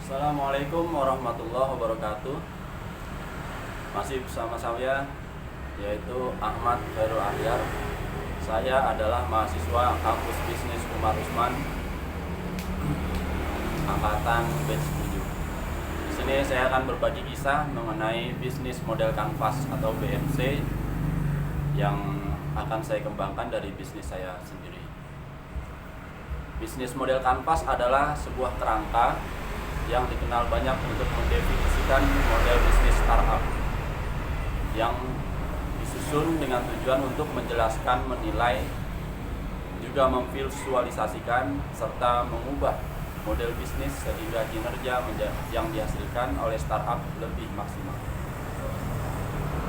Assalamualaikum warahmatullahi wabarakatuh. Masih bersama saya, yaitu Ahmad Khairul Ahyar. Saya adalah mahasiswa kampus bisnis Umar Usman, angkatan batch 7. Di sini saya akan berbagi kisah mengenai bisnis model kanvas atau BMC yang akan saya kembangkan dari bisnis saya sendiri. Bisnis model kanvas adalah sebuah kerangka yang dikenal banyak untuk mendefinisikan model bisnis startup yang disusun dengan tujuan untuk menjelaskan, menilai, juga memvisualisasikan serta mengubah model bisnis sehingga kinerja yang dihasilkan oleh startup lebih maksimal.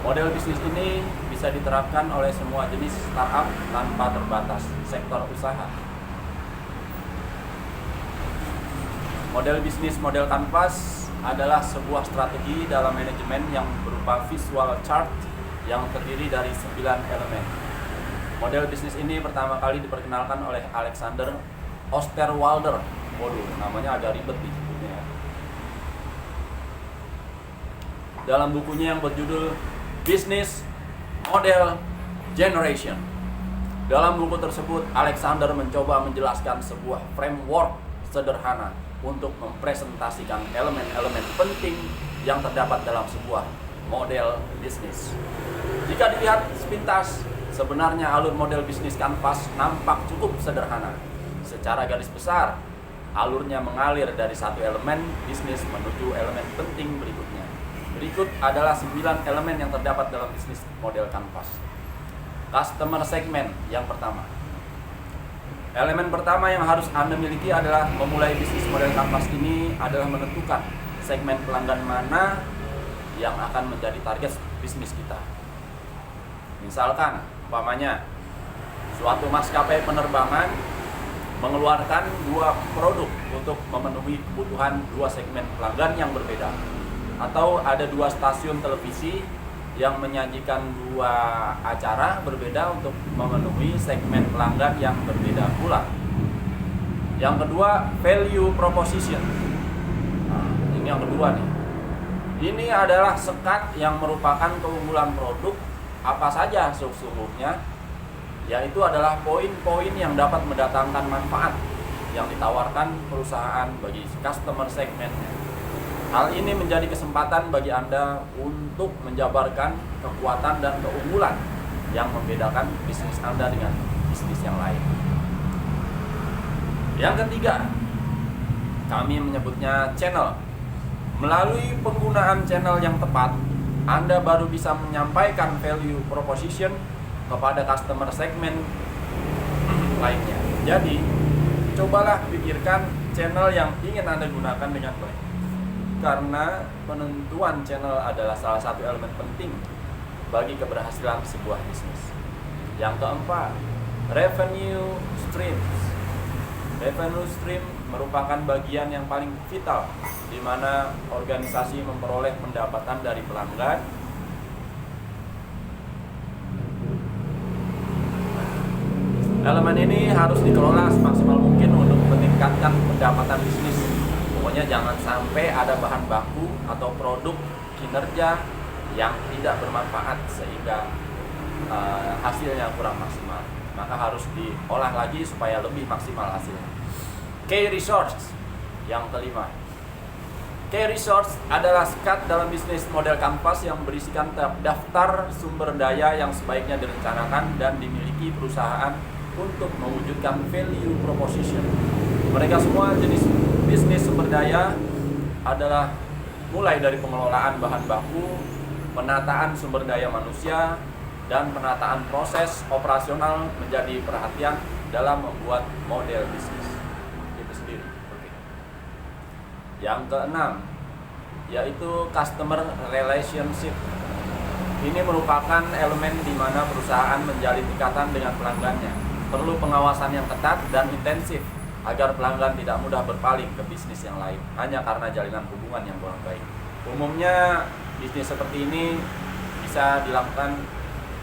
Model bisnis ini bisa diterapkan oleh semua jenis startup tanpa terbatas sektor usaha. Model bisnis model kanvas adalah sebuah strategi dalam manajemen yang berupa visual chart yang terdiri dari 9 elemen. Model bisnis ini pertama kali diperkenalkan oleh Alexander Osterwalder. Waduh, namanya agak ribet disebutnya ya. Dalam bukunya yang berjudul Business Model Generation. Dalam buku tersebut, Alexander mencoba menjelaskan sebuah framework sederhana untuk mempresentasikan elemen-elemen penting yang terdapat dalam sebuah model bisnis. Jika dilihat sepintas, sebenarnya alur model bisnis kanvas nampak cukup sederhana. Secara garis besar, alurnya mengalir dari satu elemen bisnis menuju elemen penting berikutnya. Berikut adalah 9 elemen yang terdapat dalam bisnis model kanvas. Customer segment yang pertama. Elemen pertama yang harus Anda miliki adalah memulai bisnis model kanvas ini adalah menentukan segmen pelanggan mana yang akan menjadi target bisnis kita. Misalkan, umpamanya suatu maskapai penerbangan mengeluarkan 2 produk untuk memenuhi kebutuhan 2 segmen pelanggan yang berbeda. Atau ada 2 stasiun televisi yang menyajikan 2 acara berbeda untuk memenuhi segmen pelanggan yang berbeda pula. Yang kedua, value proposition. Nah, ini yang kedua nih. Ini adalah sekat yang merupakan keunggulan produk apa saja sesungguhnya, yaitu adalah poin-poin yang dapat mendatangkan manfaat yang ditawarkan perusahaan bagi customer segmentnya. Hal ini menjadi kesempatan bagi Anda untuk menjabarkan kekuatan dan keunggulan yang membedakan bisnis Anda dengan bisnis yang lain. Yang ketiga, kami menyebutnya channel. Melalui penggunaan channel yang tepat, Anda baru bisa menyampaikan value proposition kepada customer segment lainnya. Jadi, cobalah pikirkan channel yang ingin Anda gunakan dengan baik. Karena penentuan channel adalah salah satu elemen penting bagi keberhasilan sebuah bisnis. Yang keempat, revenue streams. Revenue stream merupakan bagian yang paling vital di mana organisasi memperoleh pendapatan dari pelanggan. Elemen ini harus dikelola semaksimal mungkin untuk meningkatkan pendapatan bisnis. Pokoknya jangan sampai ada bahan baku atau produk kinerja yang tidak bermanfaat sehingga hasilnya kurang maksimal. Maka harus diolah lagi supaya lebih maksimal hasilnya. Key resource yang kelima. Key resource adalah sekat dalam bisnis model kanvas yang berisikan daftar sumber daya yang sebaiknya direncanakan dan dimiliki perusahaan untuk mewujudkan value proposition. Mereka semua jenis bisnis sumber daya adalah mulai dari pengelolaan bahan baku, penataan sumber daya manusia, dan penataan proses operasional menjadi perhatian dalam membuat model bisnis itu sendiri. Yang keenam, yaitu customer relationship. Ini merupakan elemen di mana perusahaan menjalin ikatan dengan pelanggannya. Perlu pengawasan yang ketat dan intensif agar pelanggan tidak mudah berpaling ke bisnis yang lain hanya karena jalinan hubungan yang kurang baik. Umumnya bisnis seperti ini bisa dilakukan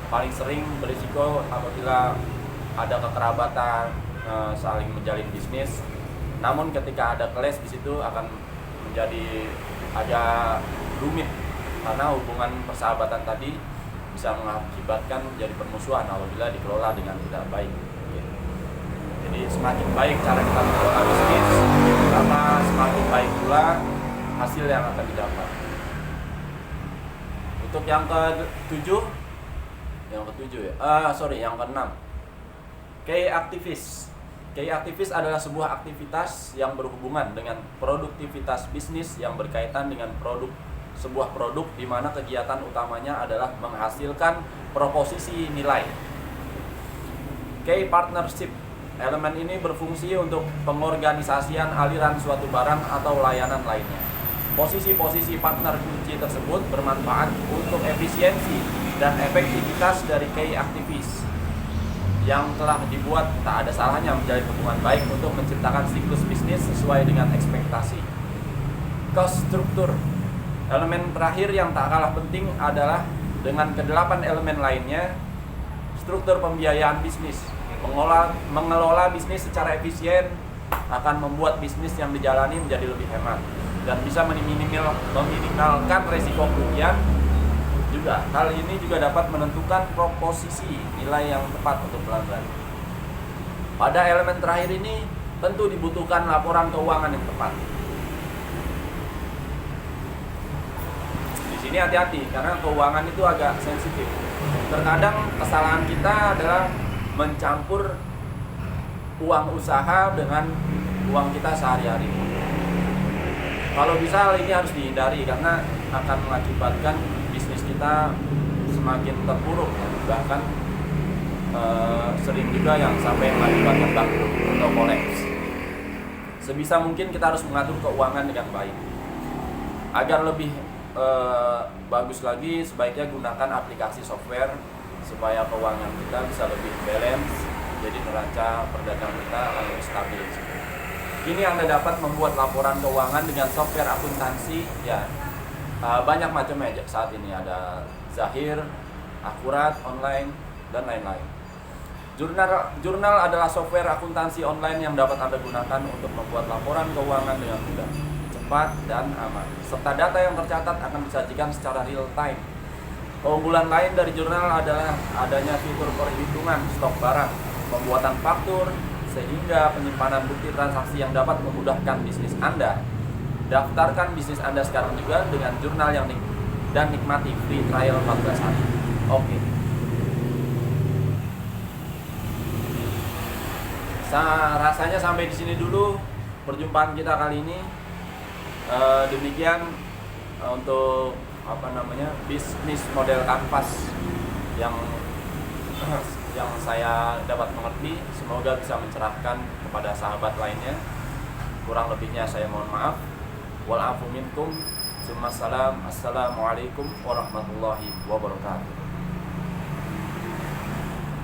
paling sering berisiko apabila ada kekerabatan saling menjalin bisnis. Namun ketika ada clash di situ akan menjadi agak rumit karena hubungan persahabatan tadi bisa mengakibatkan menjadi permusuhan apabila dikelola dengan tidak baik. Jadi semakin baik cara kita mengelola bisnis, karena semakin baik pula hasil yang akan didapat. Untuk yang ke-7, yang ke-6, key activist. Key activist adalah sebuah aktivitas yang berhubungan dengan produktivitas bisnis yang berkaitan dengan sebuah produk di mana kegiatan utamanya adalah menghasilkan proposisi nilai. Key partnership. Elemen ini berfungsi untuk pengorganisasian aliran suatu barang atau layanan lainnya. Posisi-posisi partner kunci tersebut bermanfaat untuk efisiensi dan efektivitas dari key activist yang telah dibuat. Tak ada salahnya menjalin hubungan baik untuk menciptakan siklus bisnis sesuai dengan ekspektasi. Cost structure. Elemen terakhir yang tak kalah penting adalah dengan ke-8 elemen lainnya, struktur pembiayaan bisnis. Mengelola bisnis secara efisien akan membuat bisnis yang dijalani menjadi lebih hemat dan bisa meminimalkan resiko kerugian. Juga hal ini juga dapat menentukan proposisi nilai yang tepat untuk pelanggan. Pada elemen terakhir ini tentu dibutuhkan laporan keuangan yang tepat. Di sini hati-hati karena keuangan itu agak sensitif. Terkadang kesalahan kita adalah mencampur uang usaha dengan uang kita sehari-hari. Kalau bisa hal ini harus dihindari karena akan mengakibatkan bisnis kita semakin terpuruk, bahkan sering juga yang sampai mengakibatkan bangkrut atau kolaps. Sebisa mungkin kita harus mengatur keuangan dengan baik. Agar lebih bagus lagi, sebaiknya gunakan aplikasi software supaya keuangan kita bisa lebih balance, jadi neraca perdagangan kita akan lebih stabil. Ini Anda dapat membuat laporan keuangan dengan software akuntansi, ya banyak macamnya saat ini, ada Zahir, Akurat, online, dan lain-lain. Jurnal adalah software akuntansi online yang dapat Anda gunakan untuk membuat laporan keuangan dengan mudah, cepat, dan aman. Serta data yang tercatat akan disajikan secara real time. Keunggulan lain dari jurnal adalah adanya fitur perhitungan stok barang, pembuatan faktur, sehingga penyimpanan bukti transaksi yang dapat memudahkan bisnis Anda. Daftarkan bisnis Anda sekarang juga dengan jurnal dan nikmati free trial 14 hari. Oke. Rasanya sampai di sini dulu perjumpaan kita kali ini. Demikian untuk bisnis model kanvas yang saya dapat mengerti. Semoga bisa mencerahkan kepada sahabat lainnya. Kurang lebihnya saya mohon maaf. Wal afu minkum. Assalamualaikum warahmatullahi wabarakatuh.